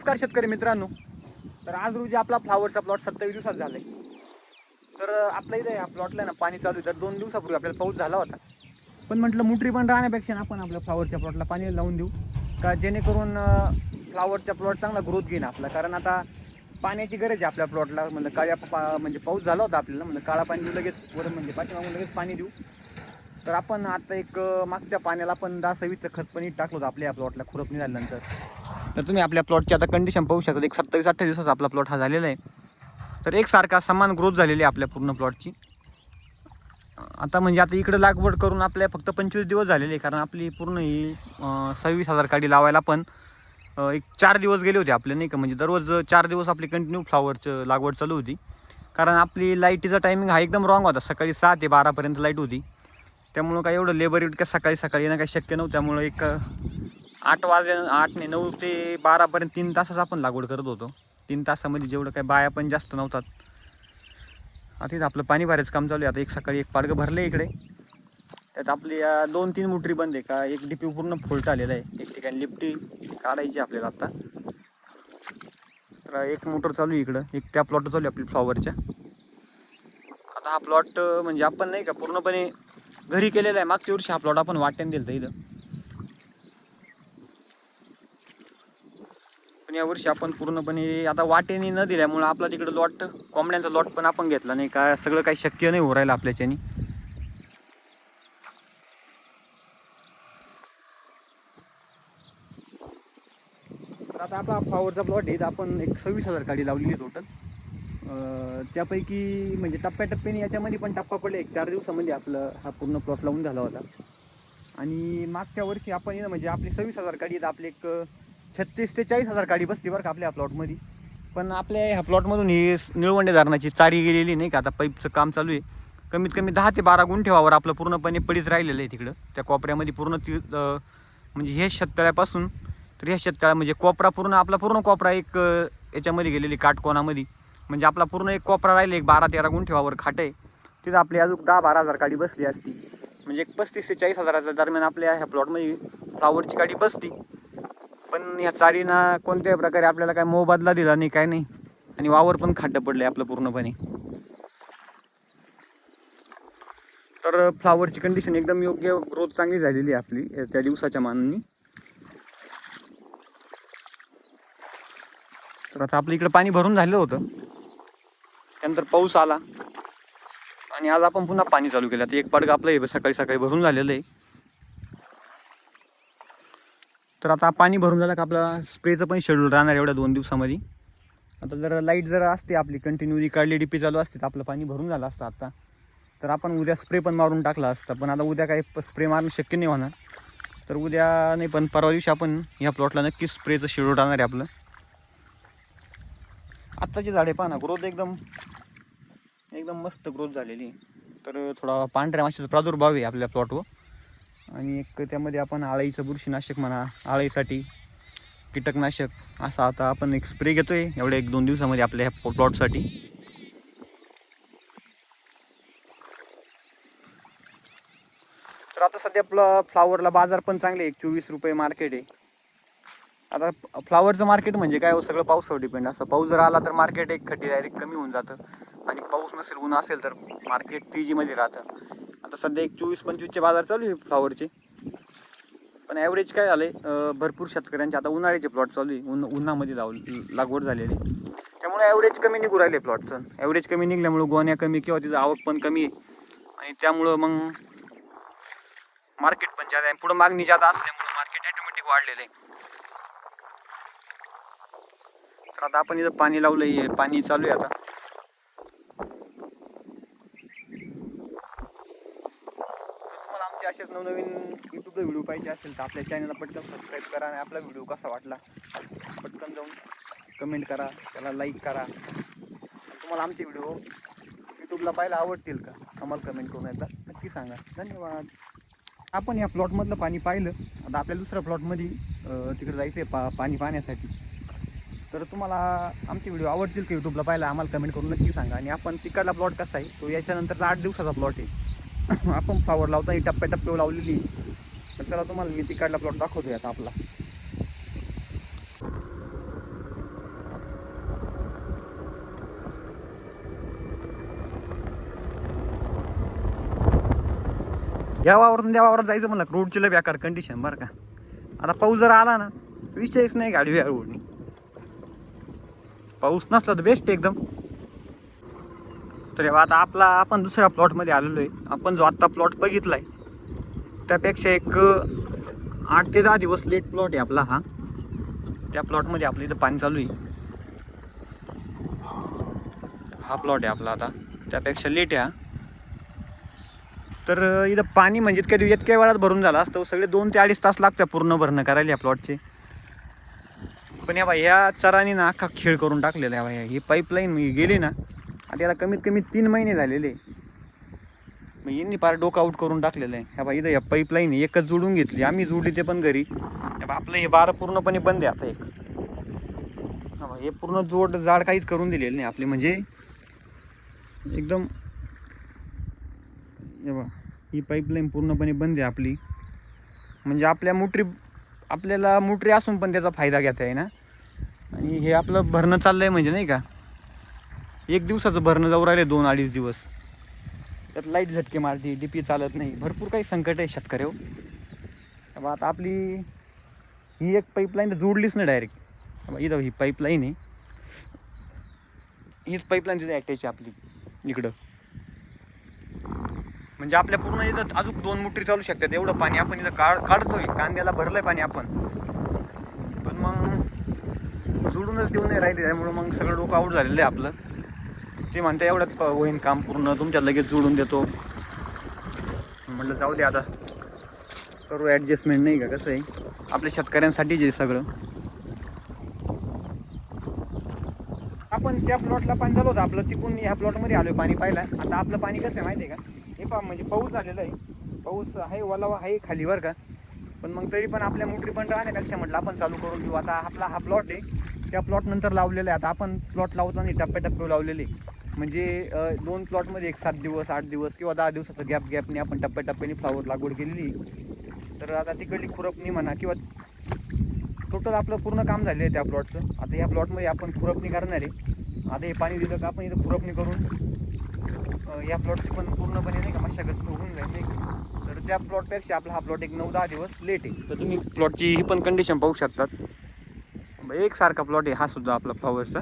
नमस्कार शेतकरी मित्रांनो. तर आज रोजी आपला फ्लावरचा प्लॉट 27 दिवसात झालाय. तर आपल्या इथे या प्लॉटला ना पाणी चालू आहे. तर 2 दिवसापूर्वी आपल्याला पाऊस झाला होता. पण म्हटलं मुटरी पण राहण्यापेक्षा आपण आपल्या फ्लावरच्या प्लॉटला पाणी लावून देऊ का, जेणेकरून फ्लावरचा प्लॉट चांगला ग्रोथ घेईन आपला. कारण आता पाण्याची गरज आहे आपल्या प्लॉटला. म्हणजे म्हणजे पाऊस झाला होता आपल्याला, म्हणजे काळा पाणी देऊ लगेच वरून, म्हणजे पाठीमागून लगेच पाणी देऊ. तर आपण आता एक मागच्या पाण्याला आपण 10-20चं खत पण टाकलं होतं आपल्या या प्लॉटला खुरपणी झाल्यानंतर. तर तुम्ही आपल्या प्लॉटची आता कंडिशन पाहू शकता. एक 27-28 दिवसाचा आपला प्लॉट हा झालेला आहे. तर एकसारखा समान ग्रोथ झालेली आहे आपल्या पूर्ण प्लॉटची. आता म्हणजे आता इकडे लागवड करून आपल्या फक्त 25 दिवस झालेले आहे. कारण आपली पूर्ण ही 26,000 काडी लावायला पण एक 4 दिवस गेले होते आपले, नाही का. म्हणजे दररोज 4 दिवस आपली कंटिन्यू फ्लावरचं लागवड चालू होती. कारण आपली लाईटीचा टायमिंग हा एकदम रॉंग होता. सकाळी 6 ते 12पर्यंत लाईट होती. त्यामुळं काय एवढं लेबर इतक्या सकाळी येणं काही शक्य नव्हतं. त्यामुळं एक 8 नाही 9 ते 12पर्यंत 3 तासच आपण लागवड करत होतो. 3 तासामध्ये जेवढं काही बाया पण जास्त नव्हतात. आता इथं आपलं पाणी भरायचं काम चालू आहे. आता एक सकाळी एक पाडगं भरलं इकडे. त्यात आपली 2-3 मोटरी बंद आहे का, एक डीपी पूर्ण फुलट आलेला आहे. एक ठिकाणी लिफ्टी काढायची आपल्याला आता. तर एक मोटर चालू आहे इकडं, एक त्या प्लॉट चालू आहे आपली फ्लॉवरच्या. आता हा प्लॉट म्हणजे आपण नाही का पूर्णपणे घरी केलेला आहे. मागच्या वर्षी हा प्लॉट आपण वाट्याने दिलं इथं. पण यावर्षी आपण पूर्णपणे आता वाटेने न दिल्यामुळं आपला तिकडं लॉट, कोंबड्यांचा लॉट पण आपण घेतला नाही का. सगळं काही शक्य नाही हो राहिलं आपल्याच्यानी. तर आता आपला फ्लॉवरचा प्लॉट आहे. आपण एक 26,000 काडी लावलेली टोटल. त्यापैकी म्हणजे टप्प्याटप्प्याने याच्यामध्ये पण टप्पा पडले. एक 4 दिवसामध्ये आपलं हा पूर्ण प्लॉट लावून झाला होता. आणि मागच्या वर्षी आपण म्हणजे आपली 26,000 काडी आहेत. आपले एक 36,000 ते 40,000 काडी बसली बरं का आपल्या प्लॉटमध्ये. पण आपल्या ह्या प्लॉटमधून ही निळवंडे धरणाची चारी गेलेली नाही का. आता पाईपचं काम चालू आहे. कमीत कमी 10 ते 12 गुंठेवावर आपलं पूर्णपणे पडीच राहिलेलं आहे तिकडं. त्या कोपऱ्यामध्ये पूर्ण म्हणजे हे शेततळ्यापासून तर ह्या शेततळ्या म्हणजे कोपरा पूर्ण आपला पूर्ण कोपरा एक याच्यामध्ये गेलेली काटकोनामध्ये. म्हणजे आपला पूर्ण एक कोपरा राहिले एक 12-13 गुंठेवावर खाट आहे. तिथं आपली अजून 10-12 हजार काडी बसली असती. म्हणजे एक 35,000 ते 40,000 दरम्यान आपल्या ह्या प्लॉटमध्ये फ्लावरची काडी बसती. पण या चारीना कोणत्याही प्रकारे आपल्याला काय मोबदला दिला नाही, काय नाही. आणि वावर पण खाड्डं पडलं आपलं पूर्णपणे. तर फ्लावरची कंडिशन एकदम योग्य, ग्रोथ चांगली झालेली आहे आपली त्या दिवसाच्या मानाने. तर आता आपलं इकडं पाणी भरून झालं होतं. त्यानंतर पाऊस आला आणि आज आपण पुन्हा पाणी चालू केलं. आता एक पाडगं आपलं हे सकाळी भरून झालेलं आहे. तर आता पाणी भरून झालं का आपला स्प्रेचं पण शेड्यूल राहणार एवढ्या 2 दिवसामध्ये. आता जर लाईट जर असते आपली कंटिन्यूली काढली डीपी चालू असते तर आपलं पाणी भरून झालं असतं आता. तर आपण उद्या स्प्रे पण मारून टाकला असता. पण आता उद्या काही स्प्रे मारणं शक्य नाही होणार. तर उद्या नाही पण परवा दिवशी आपण ह्या प्लॉटला नक्कीच स्प्रेचं शेड्यूल राहणार आहे आपलं. आत्ताची झाडे पहा ना, ग्रोथ एकदम मस्त ग्रोथ झालेली आहे. तर थोडा पांढऱ्या माशीचा प्रादुर्भाव आहे आपल्या प्लॉटवर. आणि एक त्यामध्ये आपण आळीचं बुरशीनाशक म्हणा, आळीसाठी कीटकनाशक असा आता आपण एक स्प्रे घेतोय एवढ्या 1-2 दिवसामध्ये आपल्या ह्या प्लॉटसाठी. तर आता सध्या फ्लावरला बाजार पण चांगले, 24 रुपये मार्केट आहे. आता फ्लावरचं मार्केट म्हणजे काय हो, सगळं पावसावर डिपेंड असतं. पाऊस जर आला तर मार्केट एक खट्टी डायरेक्ट कमी होऊन जातं. आणि पाऊस नसेल, ऊन असेल तर मार्केट तेजीमध्ये राहतं. आता सध्या एक 24-25चे बाजार चालू आहे फ्लावरचे. पण ॲव्हरेज काय झालं आहे, भरपूर शेतकऱ्यांचे आता उन्हाळ्याचे प्लॉट चालू आहे. उन्हामध्ये लागवड झालेली. त्यामुळे ॲव्हरेज कमी निघू राहिले प्लॉटचं. ॲव्हरेज कमी निघल्यामुळं गोण्या कमी किंवा तिचं आवक पण कमी आहे. आणि त्यामुळं मग मार्केट पण जास्त आहे. पुढं मागणी जास्त असल्यामुळं मार्केट ॲटोमॅटिक वाढलेलं आहे. तर आता आपण इथं पाणी लावलं आहे, पाणी चालू आहे आता. तुम्हाला आमचे असेच नवनवीन यूट्यूबला व्हिडिओ पाहिजे असेल तर आपल्या चॅनलला पटकन सबस्क्राईब करा. आणि आपला व्हिडिओ कसा वाटला पटकन जाऊन कमेंट करा, त्याला लाईक करा. तुम्हाला आमचे व्हिडिओ यूट्यूबला पाहायला आवडतील का, आम्हाला कमेंट करून एकदा नक्की सांगा. धन्यवाद. आपण या प्लॉटमधलं पाणी पाहिलं. आता आपल्या दुसऱ्या प्लॉटमध्ये तिकडे जायचं आहे पाणी पाहण्यासाठी. तर तुम्हाला आमचे व्हिडिओ आवडतील का यूट्यूबला पाहायला, आम्हाला कमेंट करून नक्की सांगा. आणि आपण तिकडला प्लॉट कसा आहे तो याच्यानंतरचा 8 दिवसाचा प्लॉट आहे. आपण फ्लावर लावता ही टप्प्याटप्प्यावर लावलेली. तर चला तुम्हाला मी तिकडला प्लॉट दाखवतोय आता आपला. या वावरातून त्या वावरात जायचं म्हणलं रोडची लय बेकार कंडिशन बरं का. आता पाऊस जर आला ना विषयच नाही गाडी या रोडनी. पाऊस नसला तर बेस्ट एकदम. तर आता आपण दुसऱ्या प्लॉटमध्ये आलेलो आहे. आपण जो आत्ता प्लॉट बघितलाय त्यापेक्षा एक 8 ते 10 दिवस लेट प्लॉट आहे आपला हा. त्या प्लॉटमध्ये आपलं इथं पाणी चालू आहे. हा प्लॉट आहे आपला आता त्यापेक्षा लेट आहे हा. तर इथं पाणी म्हणजे इतक्या वेळात भरून झालं असतं. सगळे 2 ते 2.5 तास लागतं पूर्ण भरणं करायला या प्लॉटचे. पण या चराने ना अख्खा खेळ करून टाकलेला आहे बाया. ही पाईपलाईन गेली ना आता याला कमीत कमी 3 महिने झालेले. मग यांनी फार डोकं आऊट करून टाकलेलं आहे. इथं या पाईपलाईन एकच जोडून घेतली. आम्ही जोडली ते पण घरी. आपलं हे बारं पूर्णपणे बंद आहे आता एक. हे पूर्ण जाड काहीच करून दिलेलं नाही आपली. म्हणजे एकदम ही पाईपलाईन पूर्णपणे बंद आहे आपली. म्हणजे आपल्याला मोटरी असून पण त्याचा फायदा घेता आहे ना. आणि हे आपलं भरणं चाललं आहे म्हणजे नाही का 1 दिवसाचं भरणं जाऊ राहिले 2-2.5 दिवस. त्यात लाईट झटके मारते, डीपी चालत नाही, भरपूर काही संकट आहे शेतकऱ्यावर. आता आपली ही एक पाईपलाईन जोडलीच नाही डायरेक्ट. इथं ही पाईपलाईन आहे. हीच पाईपलाईन तिथे अटॅच आहे आपली इकडं. म्हणजे आपल्या पूर्ण इथं अजून 2 मोटरी चालू शकतात. एवढं पाणी आपण इथं काढतोय. कांद्याला भरलंय पाणी आपण. पण मग जोडूनच देऊ नाही राहिले. त्यामुळं मग सगळं डोकं आऊट झालेलं आहे आपलं. ते म्हणते एवढ्यात होईन काम पूर्ण, तुमच्या लगेच जोडून देतो. म्हटलं जाऊ दे आता करू ॲडजस्टमेंट नाही का. कसं आहे आपल्या शेतकऱ्यांसाठीच आहे सगळं. आपण त्या प्लॉटला पाणी झालं होतं आपलं. तिकडून ह्या प्लॉटमध्ये आलो पाणी पाहिलं. आता आपलं पाणी कसं आहे माहिती आहे का. हे म्हणजे पाऊस झालेला आहे. पाऊस आहे ओलावा आहे खाली बरं का. पण मग तरी पण आपल्या मोटरी पण राहण्यापेक्षा म्हटलं आपण चालू करून घेऊ. आता आपला हा प्लॉट आहे त्या प्लॉट नंतर लावलेला आहे. आता आपण प्लॉट लावताना टप्प्याटप्प्यावर लावलेले. म्हणजे 2 प्लॉटमध्ये एक 7 दिवस 8 दिवस किंवा 10 दिवसाचं गॅपने आपण टप्प्याटप्प्याने फ्लावर लागवड केलेली. तर आता तिकडली खुरपणी म्हणा किंवा टोटल आपलं पूर्ण काम झालं आहे त्या प्लॉटचं. आता या प्लॉटमध्ये आपण खुरपणी करणार आहे. आता हे पाणी दिलं का आपण इथं खुरपणी करून या प्लॉटची पण पूर्णपणे नाही का मशागत होऊन जाईल नाही का. तर त्या प्लॉटपेक्षा आपला हा प्लॉट एक 9-10 दिवस लेट आहे. तर तुम्ही प्लॉटची ही पण कंडिशन पाहू शकतात. एकसारखा प्लॉट आहे हा सुद्धा आपला फ्लॉवरचा.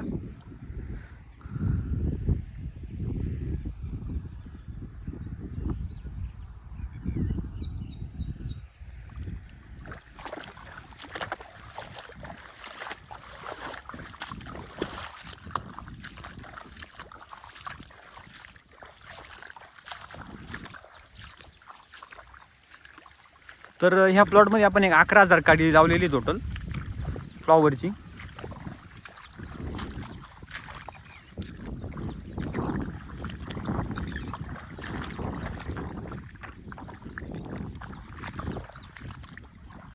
तर ह्या प्लॉटमध्ये आपण एक 11,000 काडी लावलेली टोटल फ्लॉवरची.